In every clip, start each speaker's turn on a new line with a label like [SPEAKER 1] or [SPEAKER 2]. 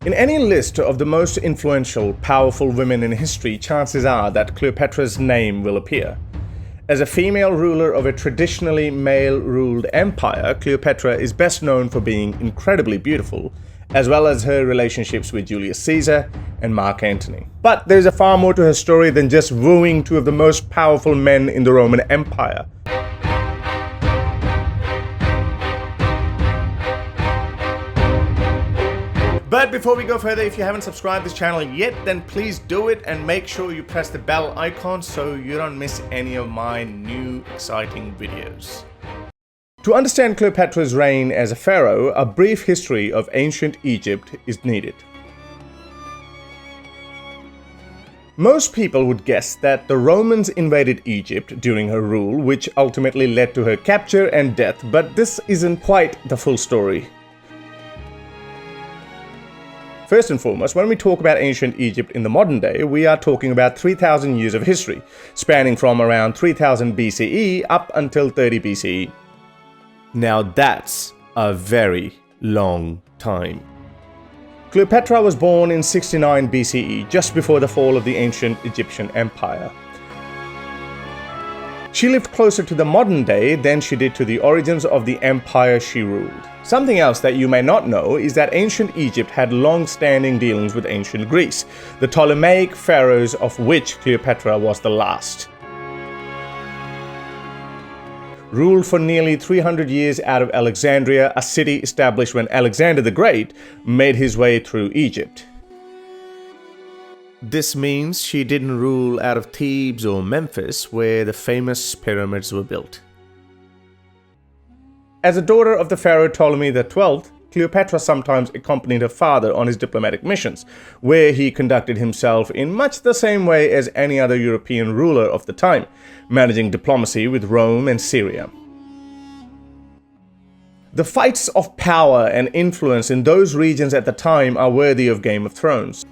[SPEAKER 1] In any list of the most influential, powerful women in history, chances are that Cleopatra's name will appear. As a female ruler of a traditionally male-ruled empire, Cleopatra is best known for being incredibly beautiful, as well as her relationships with Julius Caesar and Mark Antony. But there's a far more to her story than just wooing two of the most powerful men in the Roman Empire. But before we go further, if you haven't subscribed to this channel yet, then please do it and make sure you press the bell icon so you don't miss any of my new exciting videos. To understand Cleopatra's reign as a pharaoh, a brief history of ancient Egypt is needed. Most people would guess that the Romans invaded Egypt during her rule, which ultimately led to her capture and death, but this isn't quite the full story. First and foremost, when we talk about ancient Egypt in the modern day, we are talking about 3,000 years of history, spanning from around 3000 BCE up until 30 BCE. Now that's a very long time. Cleopatra was born in 69 BCE, just before the fall of the ancient Egyptian Empire. She lived closer to the modern day than she did to the origins of the empire she ruled. Something else that you may not know is that ancient Egypt had long-standing dealings with ancient Greece, the Ptolemaic pharaohs of which Cleopatra was the last. Ruled for nearly 300 years out of Alexandria, a city established when Alexander the Great made his way through Egypt. This means she didn't rule out of Thebes or Memphis, where the famous pyramids were built. As a daughter of the pharaoh Ptolemy XII, Cleopatra sometimes accompanied her father on his diplomatic missions, where he conducted himself in much the same way as any other European ruler of the time, managing diplomacy with Rome and Syria. The fights of power and influence in those regions at the time are worthy of Game of Thrones.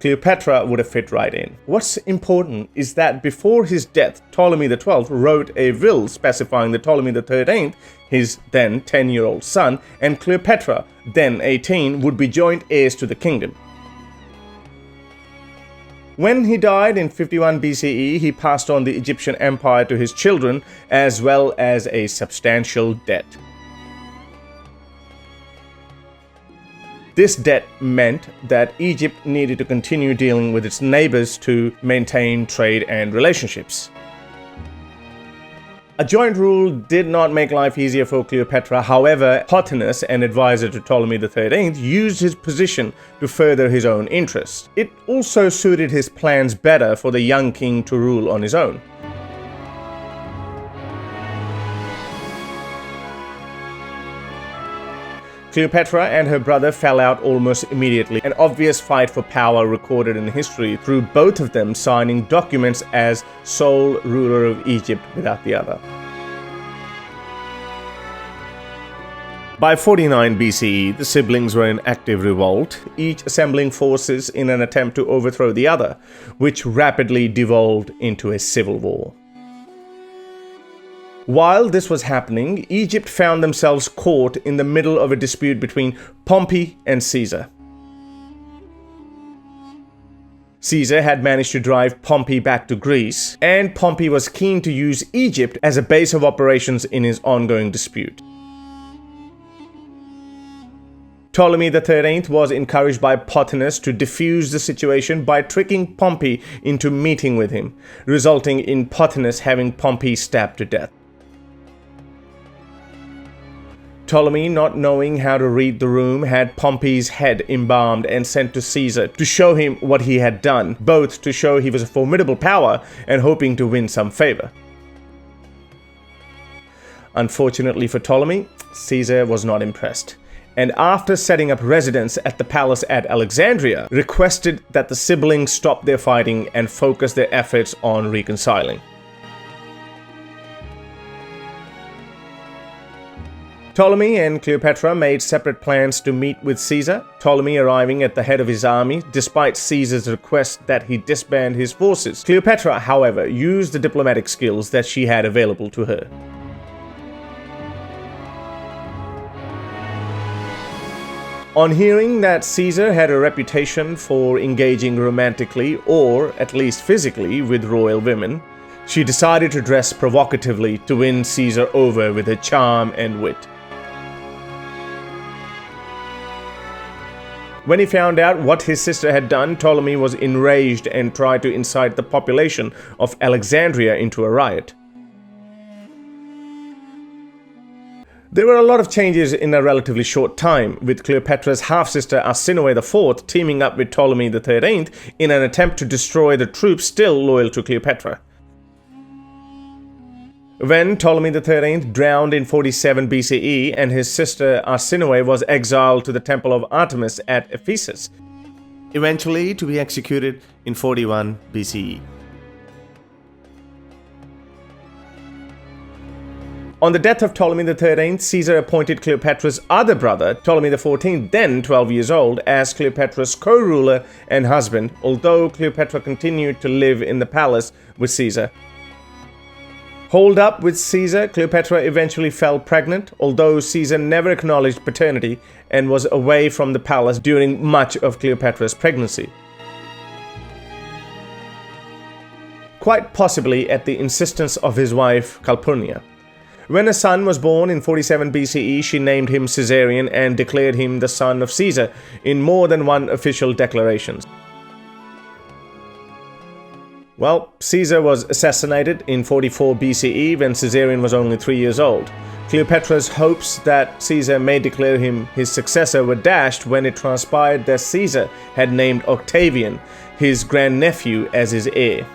[SPEAKER 1] Cleopatra would have fit right in. What's important is that before his death, Ptolemy XII wrote a will specifying that Ptolemy XIII, his then 10-year-old son, and Cleopatra, then 18, would be joint heirs to the kingdom. When he died in 51 BCE, he passed on the Egyptian empire to his children, as well as a substantial debt. This debt meant that Egypt needed to continue dealing with its neighbors to maintain trade and relationships. A joint rule did not make life easier for Cleopatra. However, Pothinus, an advisor to Ptolemy XIII, used his position to further his own interests. It also suited his plans better for the young king to rule on his own. Cleopatra and her brother fell out almost immediately, an obvious fight for power recorded in history through both of them signing documents as sole ruler of Egypt without the other. By 49 BCE, the siblings were in active revolt, each assembling forces in an attempt to overthrow the other, which rapidly devolved into a civil war. While this was happening, Egypt found themselves caught in the middle of a dispute between Pompey and Caesar. Caesar had managed to drive Pompey back to Greece, and Pompey was keen to use Egypt as a base of operations in his ongoing dispute. Ptolemy XIII was encouraged by Pothinus to defuse the situation by tricking Pompey into meeting with him, resulting in Pothinus having Pompey stabbed to death. Ptolemy, not knowing how to read the room, had Pompey's head embalmed and sent to Caesar to show him what he had done, both to show he was a formidable power and hoping to win some favor. Unfortunately for Ptolemy, Caesar was not impressed, and after setting up residence at the palace at Alexandria, requested that the siblings stop their fighting and focus their efforts on reconciling. Ptolemy and Cleopatra made separate plans to meet with Caesar, Ptolemy arriving at the head of his army despite Caesar's request that he disband his forces. Cleopatra, however, used the diplomatic skills that she had available to her. On hearing that Caesar had a reputation for engaging romantically or at least physically with royal women, she decided to dress provocatively to win Caesar over with her charm and wit. When he found out what his sister had done, Ptolemy was enraged and tried to incite the population of Alexandria into a riot. There were a lot of changes in a relatively short time, with Cleopatra's half-sister Arsinoe IV teaming up with Ptolemy XIII in an attempt to destroy the troops still loyal to Cleopatra. When Ptolemy XIII drowned in 47 BCE and his sister Arsinoe was exiled to the temple of Artemis at Ephesus, eventually to be executed in 41 BCE. On the death of Ptolemy XIII, Caesar appointed Cleopatra's other brother, Ptolemy XIV, then 12 years old, as Cleopatra's co-ruler and husband, although Cleopatra continued to live in the palace with Caesar. Holed up with Caesar, Cleopatra eventually fell pregnant, although Caesar never acknowledged paternity and was away from the palace during much of Cleopatra's pregnancy. Quite possibly at the insistence of his wife Calpurnia. When a son was born in 47 BCE, she named him Caesarion and declared him the son of Caesar in more than one official declarations. Well, Caesar was assassinated in 44 BCE when Caesarion was only 3 years old. Cleopatra's hopes that Caesar may declare him his successor were dashed when it transpired that Caesar had named Octavian, his grandnephew, as his heir.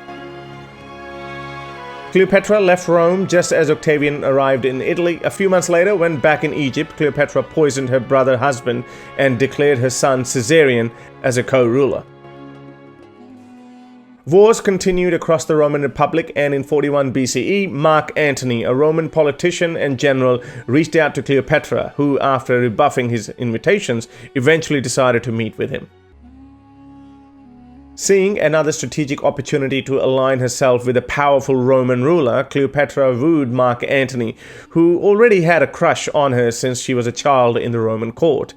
[SPEAKER 1] Cleopatra left Rome just as Octavian arrived in Italy. A few months later, when back in Egypt, Cleopatra poisoned her brother husband and declared her son Caesarion as a co-ruler. Wars continued across the Roman Republic, and in 41 BCE, Mark Antony, a Roman politician and general, reached out to Cleopatra, who, after rebuffing his invitations, eventually decided to meet with him. Seeing another strategic opportunity to align herself with a powerful Roman ruler, Cleopatra wooed Mark Antony, who already had a crush on her since she was a child in the Roman court.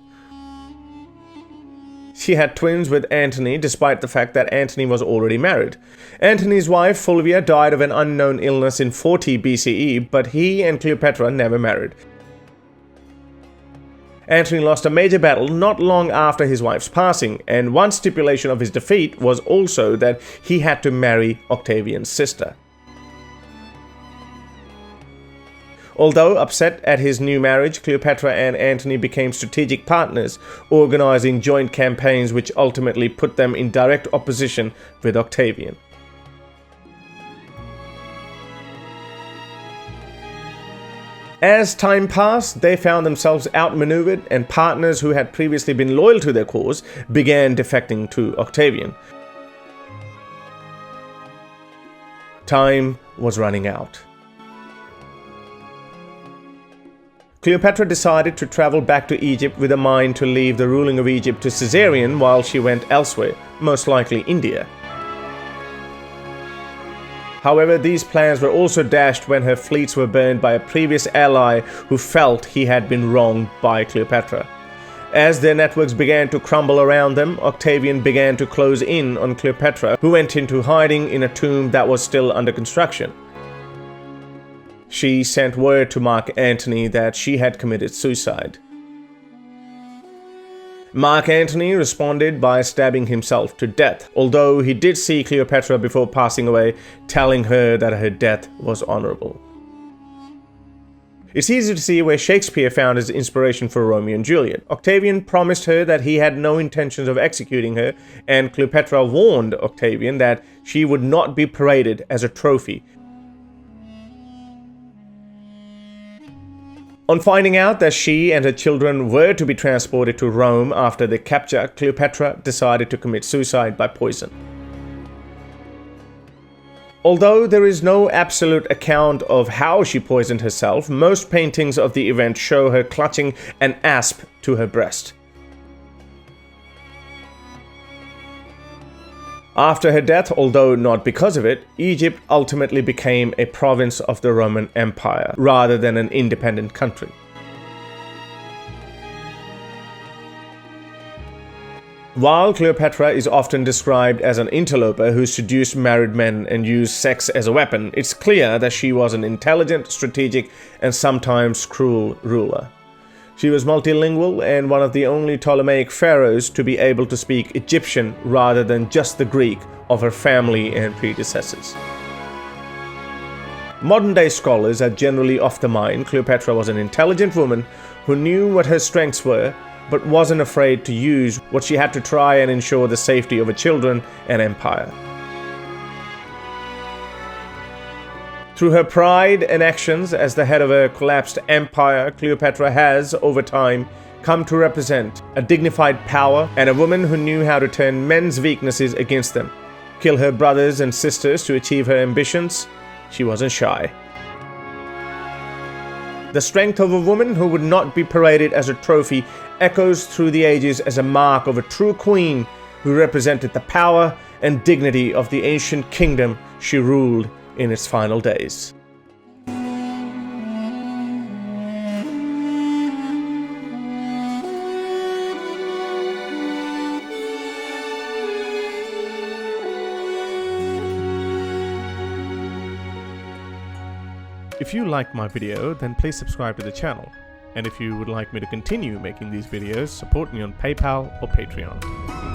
[SPEAKER 1] She had twins with Antony, despite the fact that Antony was already married. Antony's wife, Fulvia, died of an unknown illness in 40 BCE, but he and Cleopatra never married. Antony lost a major battle not long after his wife's passing, and one stipulation of his defeat was also that he had to marry Octavian's sister. Although upset at his new marriage, Cleopatra and Antony became strategic partners, organizing joint campaigns which ultimately put them in direct opposition with Octavian. As time passed, they found themselves outmaneuvered, and partners who had previously been loyal to their cause began defecting to Octavian. Time was running out. Cleopatra decided to travel back to Egypt with a mind to leave the ruling of Egypt to Caesarion while she went elsewhere, most likely India. However, these plans were also dashed when her fleets were burned by a previous ally who felt he had been wronged by Cleopatra. As their networks began to crumble around them, Octavian began to close in on Cleopatra, who went into hiding in a tomb that was still under construction. She sent word to Mark Antony that she had committed suicide. Mark Antony responded by stabbing himself to death, although he did see Cleopatra before passing away, telling her that her death was honorable. It's easy to see where Shakespeare found his inspiration for Romeo and Juliet. Octavian promised her that he had no intentions of executing her, and Cleopatra warned Octavian that she would not be paraded as a trophy. On finding out that she and her children were to be transported to Rome after their capture, Cleopatra decided to commit suicide by poison. Although there is no absolute account of how she poisoned herself, most paintings of the event show her clutching an asp to her breast. After her death, although not because of it, Egypt ultimately became a province of the Roman Empire rather than an independent country. While Cleopatra is often described as an interloper who seduced married men and used sex as a weapon, it's clear that she was an intelligent, strategic, and sometimes cruel ruler. She was multilingual and one of the only Ptolemaic pharaohs to be able to speak Egyptian rather than just the Greek of her family and predecessors. Modern-day scholars are generally of the mind Cleopatra was an intelligent woman who knew what her strengths were, but wasn't afraid to use what she had to try and ensure the safety of her children and empire. Through her pride and actions as the head of a collapsed empire, Cleopatra has, over time, come to represent a dignified power and a woman who knew how to turn men's weaknesses against them, kill her brothers and sisters to achieve her ambitions. She wasn't shy. The strength of a woman who would not be paraded as a trophy echoes through the ages as a mark of a true queen who represented the power and dignity of the ancient kingdom she ruled in its final days. If you liked my video, then please subscribe to the channel. And if you would like me to continue making these videos, support me on PayPal or Patreon.